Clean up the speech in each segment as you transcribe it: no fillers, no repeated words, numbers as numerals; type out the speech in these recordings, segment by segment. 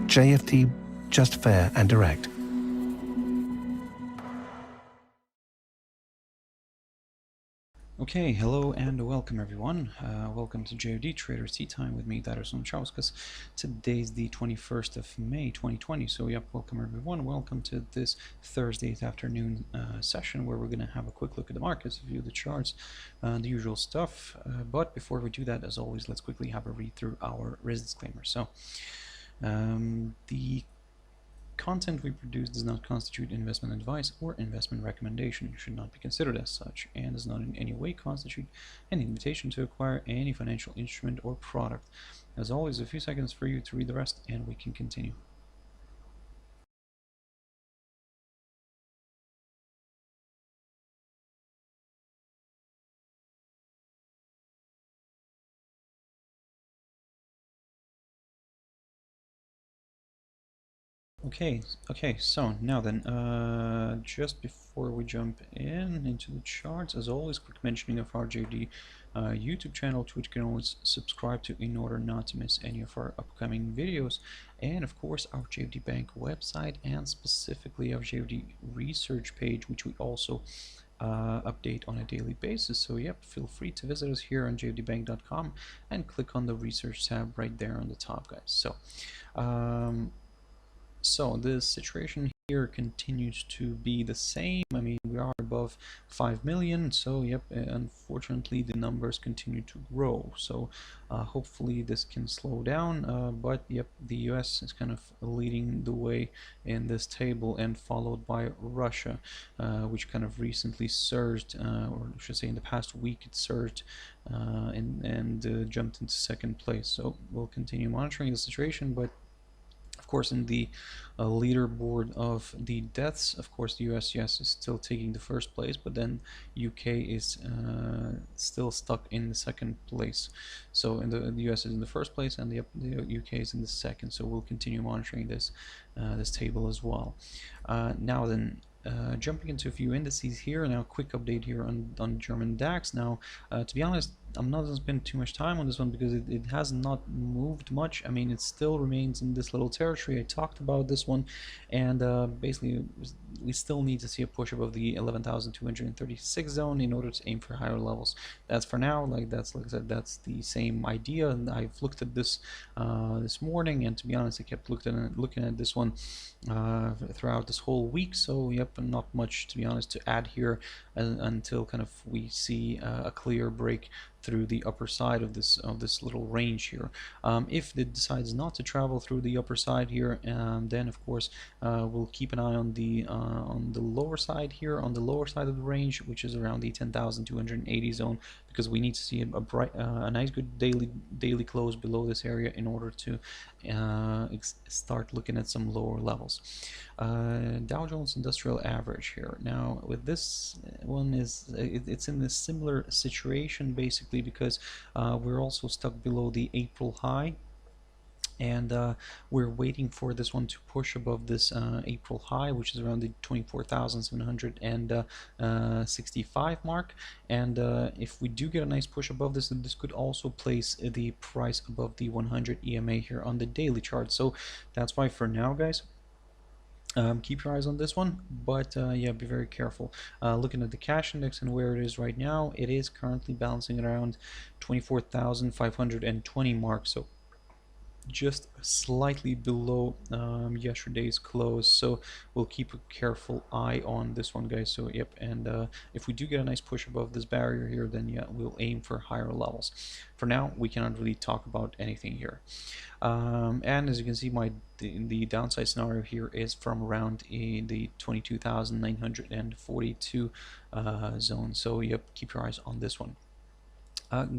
JFD, just fair and direct. Okay, hello and welcome everyone. Welcome to JFD Traders Tea Time with me, Darius Anucauskas. Today's the 21st of May 2020, so yep, welcome everyone. Welcome to this Thursday afternoon session where we're going to have a quick look at the markets, view the charts, the usual stuff. But before we do that, as always, let's quickly have a read through our risk disclaimer. So, the content we produce does not constitute investment advice or investment recommendation, should not be considered as such, and does not in any way constitute an invitation to acquire any financial instrument or product. As always, a few seconds for you to read the rest and we can continue. Okay, so now then, just before we jump into the charts, as always, quick mentioning of our JFD YouTube channel, to which you can always subscribe to in order not to miss any of our upcoming videos, and of course our JFD Bank website, and specifically our JFD research page, which we also update on a daily basis. So yep, feel free to visit us here on jfdbank.com and click on the research tab right there on the top, guys. So the situation here continues to be the same. I mean, we are above 5 million, so yep, unfortunately the numbers continue to grow. So hopefully this can slow down, but yep, the US is kind of leading the way in this table, and followed by Russia, which kind of recently surged, or I should say in the past week it surged and jumped into second place. So we'll continue monitoring the situation, but of course, in the leaderboard of the deaths, of course, the US, yes, is still taking the first place, but then UK is still stuck in the second place. So the US is in the first place, and the UK is in the second. So we'll continue monitoring this this table as well. Now then, jumping into a few indices here. Now, quick update here on German DAX. Now, to be honest, I'm not going to spend too much time on this one because it has not moved much. I mean, it still remains in this little territory. I talked about this one, and basically we still need to see a push above the 11,236 zone in order to aim for higher levels. That's for now. Like I said, that's the same idea. And I've looked at this this morning, and to be honest, I kept looking at this one throughout this whole week. So yep, not much to be honest to add here until kind of we see a clear break through the upper side of this little range here. If it decides not to travel through the upper side here, then of course we'll keep an eye on the lower side here, on the lower side of the range, which is around the 10,280 zone, because we need to see a nice good daily close below this area in order to start looking at some lower levels. Dow Jones Industrial Average here. Now with this one it's in a similar situation basically, because we're also stuck below the April high, and we're waiting for this one to push above this April high, which is around the 24,765 mark. And if we do get a nice push above this, this could also place the price above the 100 EMA here on the daily chart. So that's why for now, guys, keep your eyes on this one, but yeah, be very careful. Looking at the cash index and where it is right now, it is currently bouncing around 24,520 mark, so just slightly below yesterday's close. So we'll keep a careful eye on this one, guys. So yep, and if we do get a nice push above this barrier here, then yeah, we'll aim for higher levels. For now, we cannot really talk about anything here, and as you can see, the downside scenario here is from around the 22,942 zone. So yep, keep your eyes on this one.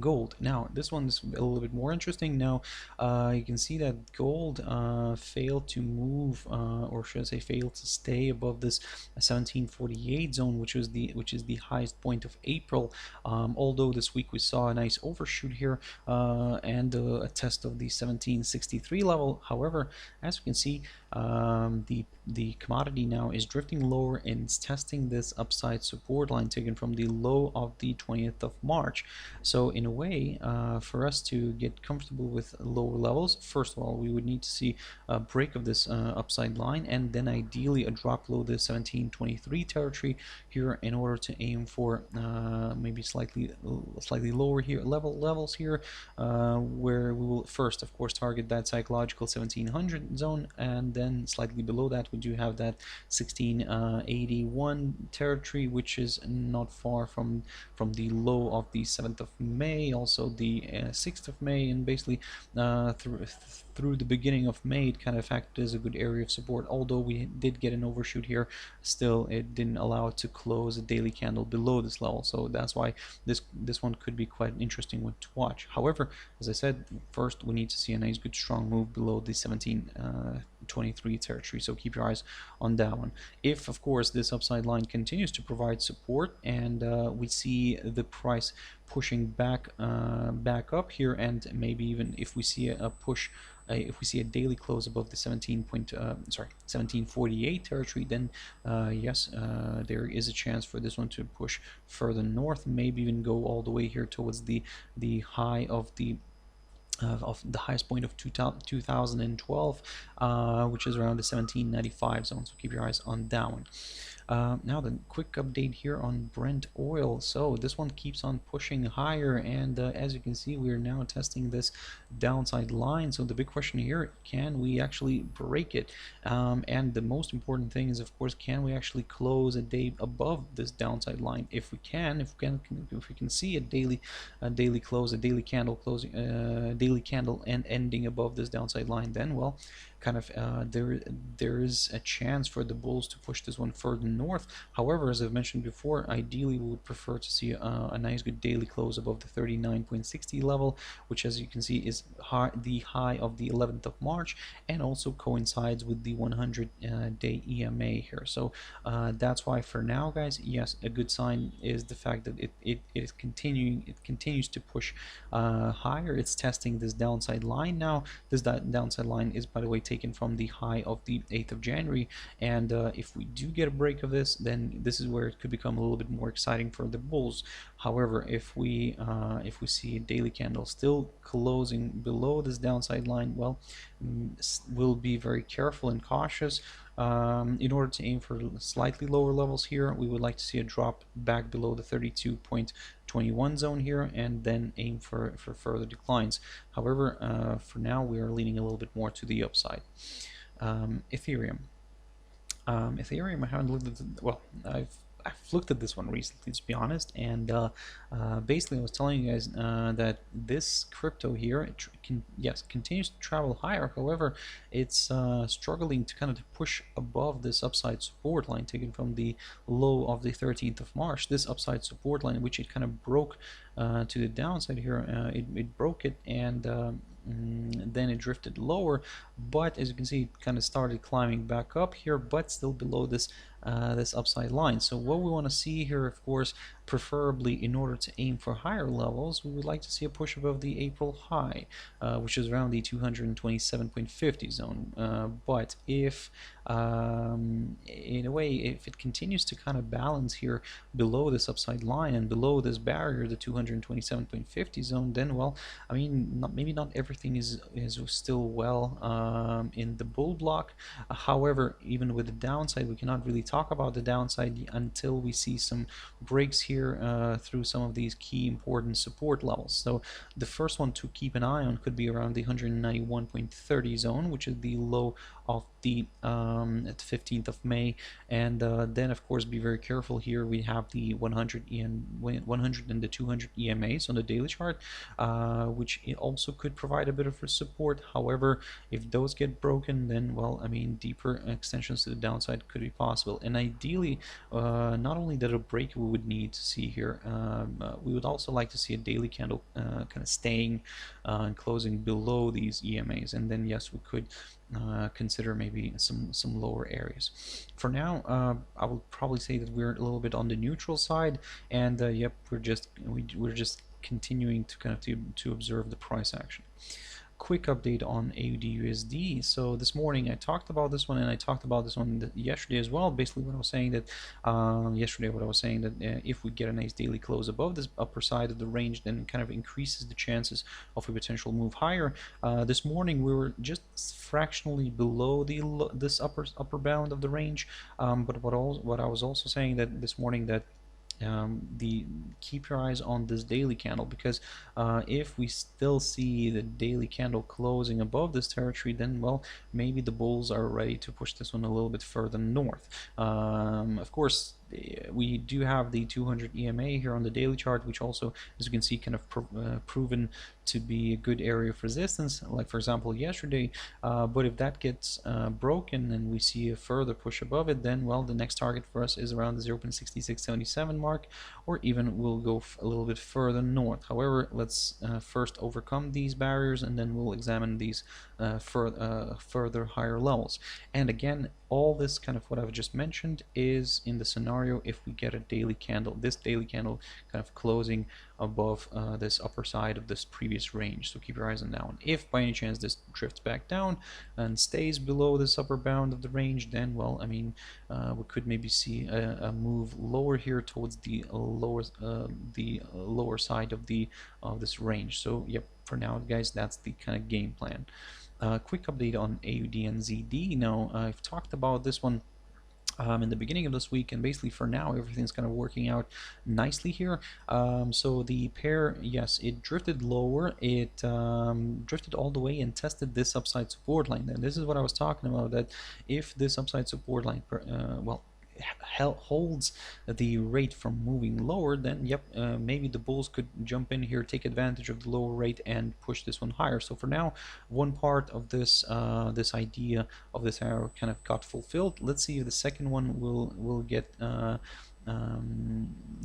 Gold. Now this one is a little bit more interesting. Now you can see that gold failed to move, or should I say failed to stay above this 1748 zone, which is the highest point of April. Although this week we saw a nice overshoot here and a test of the 1763 level. However, as you can see, the commodity now is drifting lower and it's testing this upside support line taken from the low of the 20th of March. So So in a way, for us to get comfortable with lower levels, first of all, we would need to see a break of this upside line, and then ideally a drop below the 1723 territory here in order to aim for maybe slightly lower here levels here, where we will first, of course, target that psychological 1700 zone, and then slightly below that we do have that 1681 territory, which is not far from the low of the 7th of May, also the 6th of May, and basically through the beginning of May it kind of acted as a good area of support. Although we did get an overshoot here, still it didn't allow it to close a daily candle below this level, so that's why this one could be quite an interesting one to watch. However, as I said, first we need to see a nice good strong move below the 1723 territory, so keep your eyes on that one. If of course this upside line continues to provide support and we see the price pushing back up here, and maybe even if we see a push, if we see a daily close above the 1748 territory, then yes, there is a chance for this one to push further north, maybe even go all the way here towards the high of the highest point of 2012, which is around the 1795 zone. So keep your eyes on that one. Now the quick update here on Brent Oil. So this one keeps on pushing higher, and as you can see, we are now testing this downside line. So the big question here, can we actually break it? And the most important thing is, of course, can we actually close a day above this downside line? If we can see a daily close, a daily candle closing, daily candle and ending above this downside line, then well, kind of there is a chance for the bulls to push this one further north. However, as I've mentioned before, ideally we would prefer to see a nice good daily close above the 39.60 level, which, as you can see, is the high of the 11th of March, and also coincides with the 100-day EMA here. So that's why for now, guys, yes, a good sign is the fact that it continues to push higher. It's testing this downside line now. This downside line is, by the way, taken from the high of the 8th of January, and if we do get a break of this, then this is where it could become a little bit more exciting for the bulls. However, if we see a daily candle still closing below this downside line, well, we'll be very careful and cautious. In order to aim for slightly lower levels here, we would like to see a drop back below the 32.21 zone here, and then aim for further declines. However, for now we are leaning a little bit more to the upside. Ethereum. Ethereum, I haven't looked at well, I've looked at this one recently, to be honest, and basically I was telling you guys that this crypto here, continues to travel higher. However, it's struggling to kind of push above this upside support line taken from the low of the 13th of March. This upside support line, which it kind of broke to the downside here, it broke it, and then it drifted lower, but as you can see, it kind of started climbing back up here, but still below this this upside line. So what we want to see here, of course, preferably in order to aim for higher levels, we would like to see a push above the April high, which is around the 227.50 zone. But if in a way, if it continues to kind of balance here below this upside line and below this barrier, the 227.50 zone, then well, I mean, maybe not everything is still well in the bull block. However, even with the downside, we cannot really talk about the downside until we see some breaks here through some of these key important support levels. So the first one to keep an eye on could be around the 191.30 zone, which is the low of the 15th of May, and then of course be very careful here. We have the 100 and the 200 EMAs on the daily chart, which also could provide a bit of support. However, if those get broken, then well, I mean, deeper extensions to the downside could be possible. And ideally, not only that a break we would need to see here, we would also like to see a daily candle kind of staying and closing below these EMAs, and then yes, we could consider maybe some lower areas. For now, I will probably say that we're a little bit on the neutral side, and yep, we're just continuing to kind of to observe the price action. quick update on AUDUSD. So this morning I talked about this one, and I talked about this one yesterday as well. Basically, what I was saying that if we get a nice daily close above this upper side of the range, then it kind of increases the chances of a potential move higher. This morning we were just fractionally below this upper bound of the range, but what I was also saying that this morning that keep your eyes on this daily candle, because if we still see the daily candle closing above this territory, then well, maybe the bulls are ready to push this one a little bit further north. Of course, we do have the 200 EMA here on the daily chart, which also, as you can see, kind of proven to be a good area of resistance, like for example yesterday. But if that gets broken and we see a further push above it, then well, the next target for us is around the 0.6677 mark, or even we'll go a little bit further north. However, let's first overcome these barriers, and then we'll examine these further higher levels. And again, all this kind of what I've just mentioned is in the scenario if we get a daily candle, this daily candle kind of closing above this upper side of this previous range. So keep your eyes on that one. If by any chance this drifts back down and stays below this upper bound of the range, then well, I mean, we could maybe see a move lower here towards the lower side of this range. So yep, for now guys, that's the kind of game plan. Quick update on AUDNZD. Now, I've talked about this one in the beginning of this week, and basically for now everything's kind of working out nicely here. So the pair, yes, it drifted lower, it drifted all the way and tested this upside support line. And this is what I was talking about, that if this upside support line holds the rate from moving lower, then yep, maybe the bulls could jump in here, take advantage of the lower rate and push this one higher. So for now, one part of this this idea of this arrow kind of got fulfilled. Let's see if the second one will get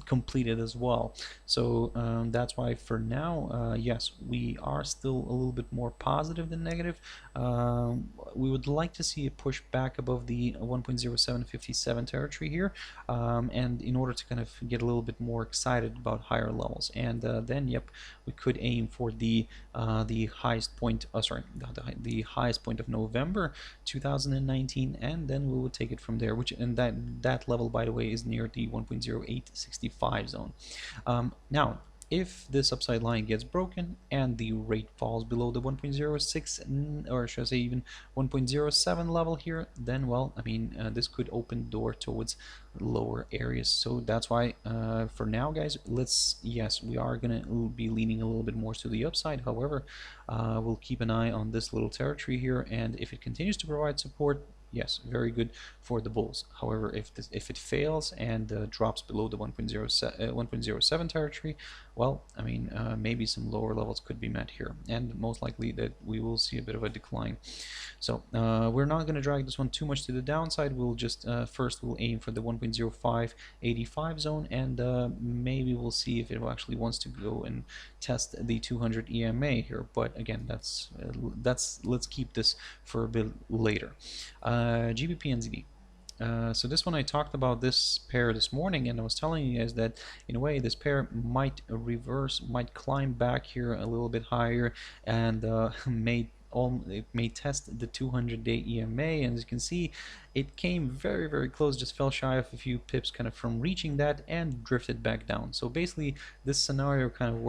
completed as well. So that's why for now, yes, we are still a little bit more positive than negative. We would like to see a push back above the 1.0757 territory here, and in order to kind of get a little bit more excited about higher levels, and then yep, we could aim for the highest point, the highest point of November 2019, and then we will take it from there, which, and that level, by the way, is near the 1.0865 zone. Now, if this upside line gets broken and the rate falls below the 1.06, or should I say even 1.07 level here, then well, I mean, this could open the door towards lower areas. So that's why for now guys, yes, we are gonna be leaning a little bit more to the upside. However, we'll keep an eye on this little territory here, and if it continues to provide support, yes, very good for the bulls. However, if it fails and drops below the 1.07 territory, well, I mean, maybe some lower levels could be met here, and most likely that we will see a bit of a decline. So we're not going to drag this one too much to the downside. We'll just first we'll aim for the 1.0585 zone, and maybe we'll see if it actually wants to go and test the 200 EMA here. But again, let's keep this for a bit later. GBPNZD. So this one, I talked about this pair this morning, and I was telling you guys that in a way this pair might reverse, might climb back here a little bit higher, and it may test the 200-day EMA, and as you can see, it came very, very close, just fell shy of a few pips kind of from reaching that and drifted back down. So basically this scenario kind of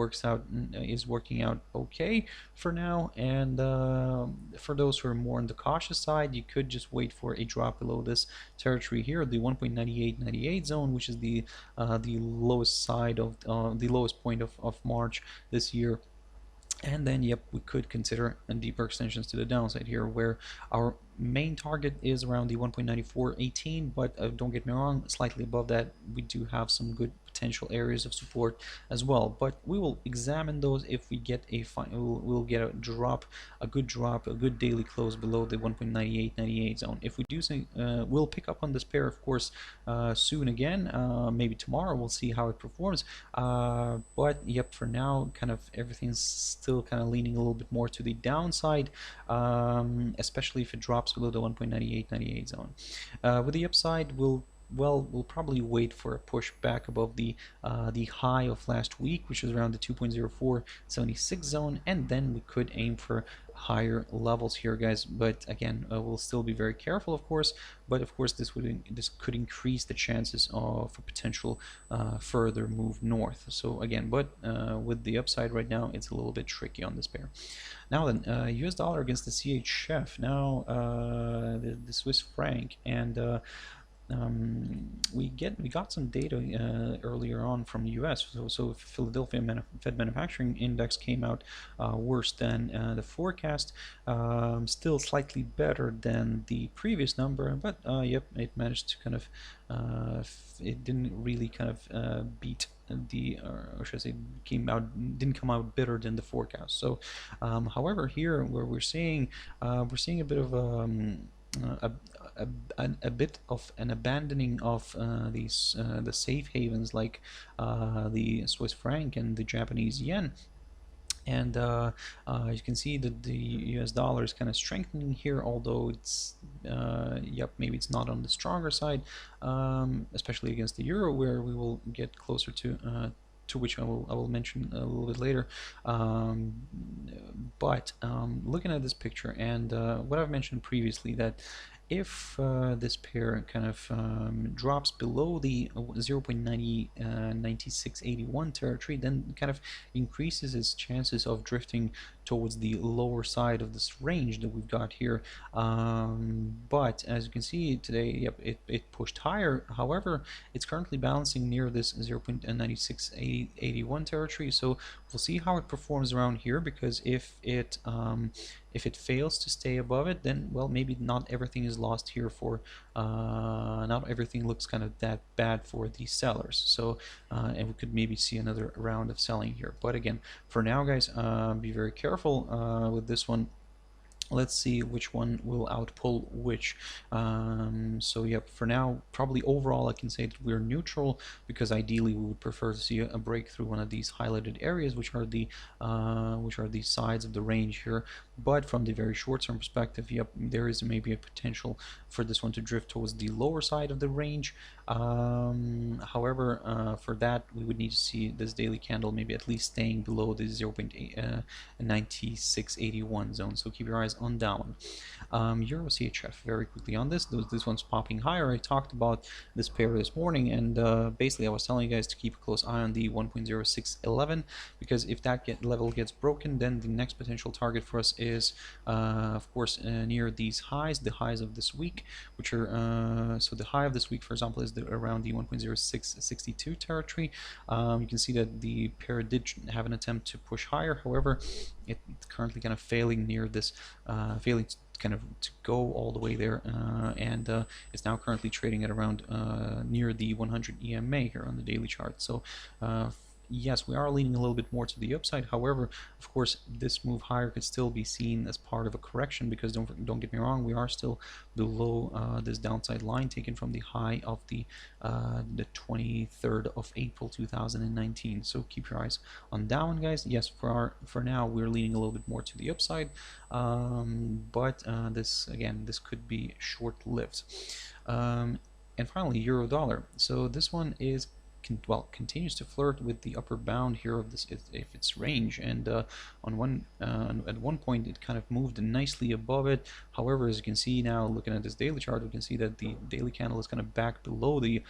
is working out okay for now, and for those who are more on the cautious side, you could just wait for a drop below this territory here, the 1.9898 zone, which is the lowest side of the lowest point of March this year. And then yep, we could consider deeper extensions to the downside here, where our main target is around the 1.9418, but don't get me wrong, slightly above that we do have some good potential areas of support as well, but we will examine those if we get we'll get a good daily close below the 1.9898 zone. If we do so, we'll pick up on this pair, of course, soon again, maybe tomorrow. We'll see how it performs, but yep, for now kind of everything's still kind of leaning a little bit more to the downside, especially if it drops below the 1.9898 zone. With the upside, we'll well, we'll probably wait for a push back above the high of last week, which is around the 2.0476 zone, and then we could aim for higher levels here, guys. But again, we'll still be very careful, of course. But of course, this could increase the chances of a potential further move north. So again, but with the upside right now, it's a little bit tricky on this pair. Now then, US dollar against the CHF. Now the Swiss franc, and we got some data earlier on from the U.S. So Philadelphia Fed Manufacturing Index came out worse than the forecast, still slightly better than the previous number, but yep, it managed to kind of it didn't really kind of beat the, or should I say, didn't come out better than the forecast. So, however, here where we're seeing a bit of a bit of an abandoning of these the safe havens like the Swiss franc and the Japanese yen. And you can see that the US dollar is kind of strengthening here, although it's yep, maybe it's not on the stronger side, especially against the euro, where we will get closer to which I will mention a little bit later. But looking at this picture and what I've mentioned previously, that if this pair kind of drops below the 0.9681 territory, then kind of increases its chances of drifting towards the lower side of this range that we've got here. But as you can see today, yep, it pushed higher. However, it's currently balancing near this 0.9681 territory. So we'll see how it performs around here, because if it fails to stay above it, then, well, maybe not everything is lost here for not everything looks kind of that bad for the sellers. So and we could maybe see another round of selling here. But again, for now, guys, be very careful with this one. Let's see which one will outpull which. So yep, for now, probably overall I can say that we're neutral, because ideally we would prefer to see a break through one of these highlighted areas, which are the sides of the range here. But from the very short-term perspective, yep, there is maybe a potential for this one to drift towards the lower side of the range. However, for that we would need to see this daily candle maybe at least staying below the 0.9681 zone. So keep your eyes on that one. EURCHF, very quickly on this. This one's popping higher. I talked about this pair this morning, and basically I was telling you guys to keep a close eye on the 1.0611, because if that level gets broken, then the next potential target for us is, of course, near these highs, the highs of this week, which are so the high of this week, for example, is around the 1.0662 territory. You can see that the pair did have an attempt to push higher. However, it's currently kind of failing near this, failing to kind of to go all the way there, and it's now currently trading at around near the 100 EMA here on the daily chart. So yes, we are leaning a little bit more to the upside. However, of course, this move higher could still be seen as part of a correction, because don't get me wrong, we are still below this downside line taken from the high of the 23rd of April 2019. So keep your eyes on that one, guys. Yes, for now we're leaning a little bit more to the upside, but this could be short-lived. And finally, euro dollar. So this one is continues to flirt with the upper bound here of this, if its range, and at one point it kind of moved nicely above it. However, as you can see now, looking at this daily chart, we can see that the daily candle is kind of back below the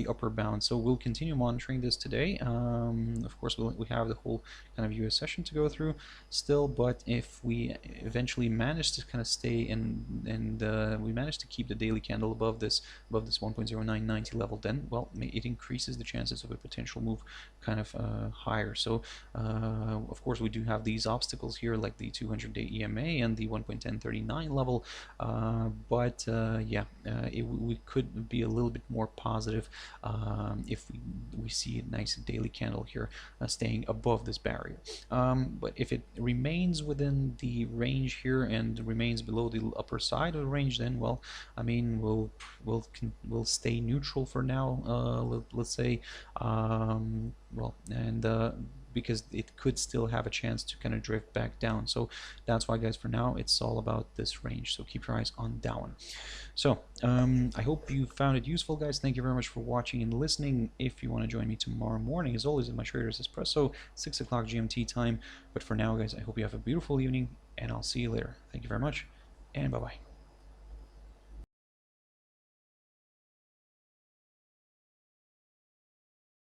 upper bound. So we'll continue monitoring this today. Of course, we have the whole kind of US session to go through still, but if we eventually manage to kind of stay and we manage to keep the daily candle above this 1.0990 level, then, well, it increases the chances of a potential move kind of higher. So of course we do have these obstacles here, like the 200-day EMA and the 1.1039 level, but yeah, we could be a little bit more positive if we see a nice daily candle here staying above this barrier. But if it remains within the range here and remains below the upper side of the range, then, well, I mean, we'll stay neutral for now, let's say. Well, and because it could still have a chance to kind of drift back down. So that's why, guys, for now it's all about this range, so keep your eyes on that one. So I hope you found it useful, guys. Thank you very much for watching and listening. If you want to join me tomorrow morning, as always, in my Traders Espresso, 6 o'clock GMT time. But for now, guys, I hope you have a beautiful evening, and I'll see you later. Thank you very much, and bye-bye.